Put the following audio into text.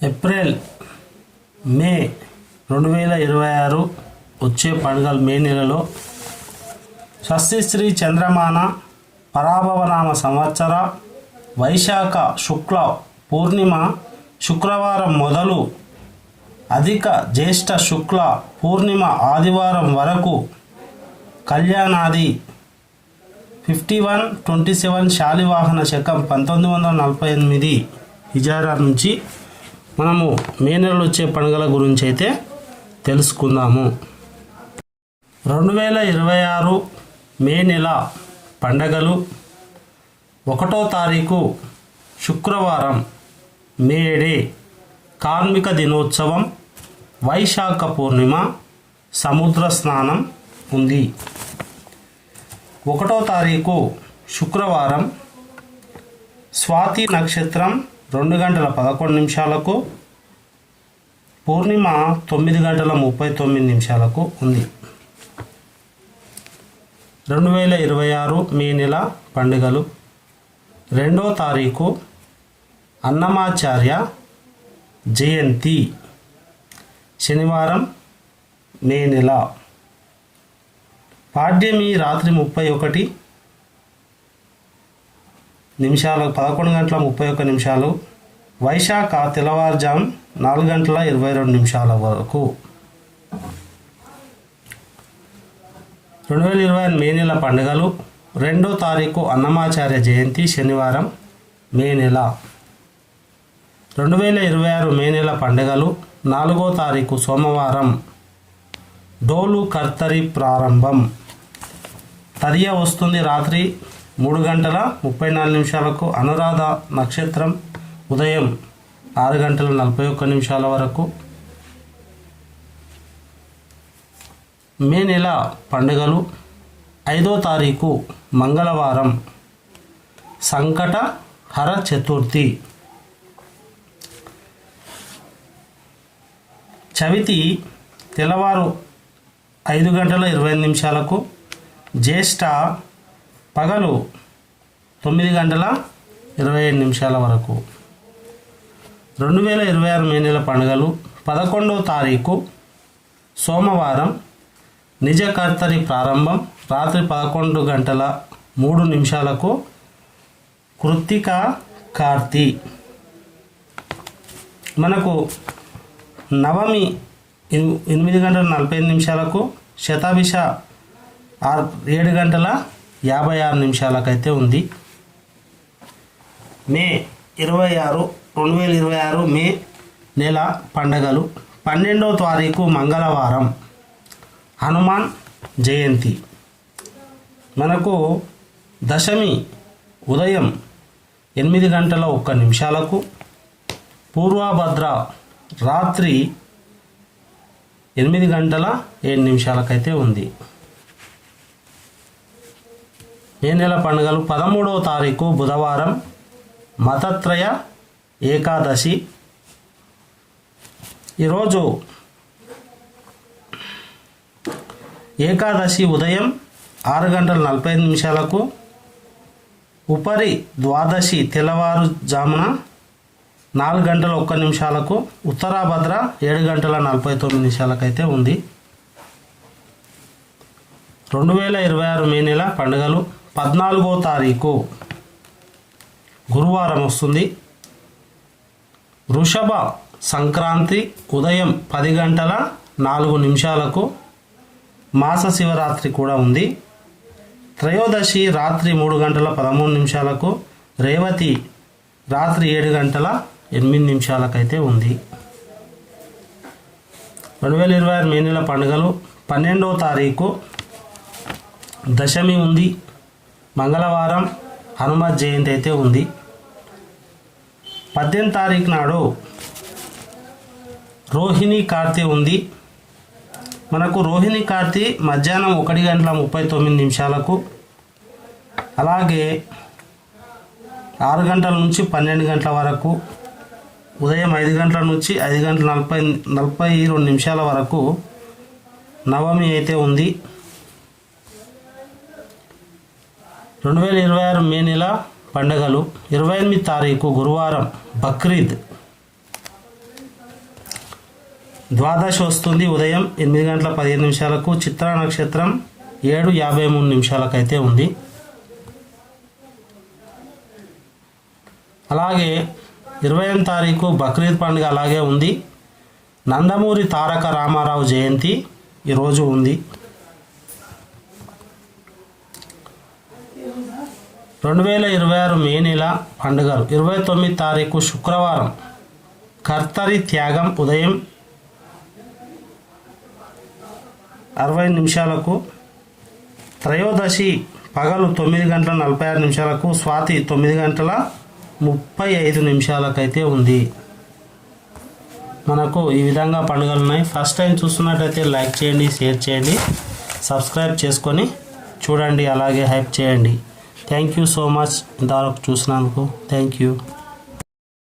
April May 2026 వచ్చే పండుగలు మే నెలలో షష్ఠి చంద్రమాన పరాభవనామ సంవత్సర వైశాఖ శుక్ల పూర్ణిమ శుక్రవారం మొదలు అధిక జ్యేష్ఠ శుక్ల పూర్ణిమ ఆదివారం వరకు కళ్యాణాది 5127 శాలివాహన శకం 1948 హిజరా నుంచి మనము మే నెలలో వచ్చే పండుగల గురించి అయితే తెలుసుకుందాము. 2026 మే నెల పండగలు 1వ తారీఖు శుక్రవారం మే డే, కార్మిక దినోత్సవం, వైశాఖ పూర్ణిమ, సముద్ర స్నానం ఉంది. 1వ తారీఖు శుక్రవారం స్వాతి నక్షత్రం 2:11 పూర్ణిమ 9:39 ఉంది. 2026 మే నెల పండుగలు 2వ తారీఖు అన్నమాచార్య జయంతి శనివారం మే నెల. పాడ్యమి రాత్రి 11:31 వైశాఖ తెల్లవారుజాము 4:22 వరకు. 2026 మే నెల పండుగలు 2వ తారీఖు అన్నమాచార్య జయంతి శనివారం మే నెల. 2026 మే నెల పండుగలు 4వ తారీఖు సోమవారం డోలు కర్తరి ప్రారంభం. తదియ వస్తుంది రాత్రి 3:34 అనురాధ నక్షత్రం ఉదయం 6:41 వరకు. మే నెల పండుగలు 5వ తారీఖు మంగళవారం సంకట హర చతుర్థి. చవితి తెల్లవారు 5:25 జ్యేష్ఠ పగలు 9:27 వరకు. 2026 మే నెల పండుగలు 11వ తారీఖు సోమవారం నిజ కర్తరి ప్రారంభం రాత్రి 11:03 కృత్తిక కార్తీ. మనకు నవమి 8:48 శతాభిష 7:56 అయితే ఉంది. మే 26 2026 మే నెల పండగలు 12వ తారీఖు మంగళవారం హనుమాన్ జయంతి. మనకు దశమి ఉదయం 8:01 పూర్వభద్ర రాత్రి 8:07 అయితే ఉంది. మే నెల పండుగలు 13వ తారీఖు బుధవారం మతత్రయ ఏకాదశి. ఈరోజు ఏకాదశి ఉదయం 6:45 ఉపరి ద్వాదశి తెల్లవారుజామున 4:01 ఉత్తరాభద్ర 7:49 అయితే ఉంది. 2026 మే నెల పండుగలు 14వ తారీఖు గురువారం వస్తుంది. వృషభ సంక్రాంతి ఉదయం 10:04 మాస శివరాత్రి కూడా ఉంది. త్రయోదశి రాత్రి 3:13 రేవతి రాత్రి 7:08 అయితే ఉంది. 2026 మే నెల పండుగలు 12వ తారీఖు దశమి ఉంది. మంగళవారం హనుమత్ జయంతి అయితే ఉంది. 18వ తారీఖు నాడు రోహిణి కార్తీ ఉంది. మనకు రోహిణి కార్తీ మధ్యాహ్నం 1:39 అలాగే 6 గంటల నుంచి 12 గంటల వరకు, ఉదయం 5 గంటల నుంచి 5:42 వరకు నవమి అయితే ఉంది. 2026 మే నెల పండుగలు 28వ తారీఖు గురువారం బక్రీద్ ద్వాదశి వస్తుంది ఉదయం 8:15 చిత్రా నక్షత్రం 7:53 అయితే ఉంది. అలాగే 20వ తారీఖు బక్రీద్ పండుగ అలాగే ఉంది. నందమూరి తారక రామారావు జయంతి ఈరోజు ఉంది. 2026 మే నెల పండుగలు 29వ తారీఖు శుక్రవారం కర్తరి త్యాగం ఉదయం 60 త్రయోదశి పగలు 9:46 స్వాతి 9:35 అయితే ఉంది. మనకు ఈ విధంగా పండుగలు ఉన్నాయి. ఫస్ట్ టైం చూస్తున్నట్టయితే లైక్ చేయండి, షేర్ చేయండి, సబ్స్క్రైబ్ చేసుకొని చూడండి, అలాగే హైప్ చేయండి. థ్యాంక్ యూ సో మచ్ ఇంతవరకు చూసినందుకు. Thank you.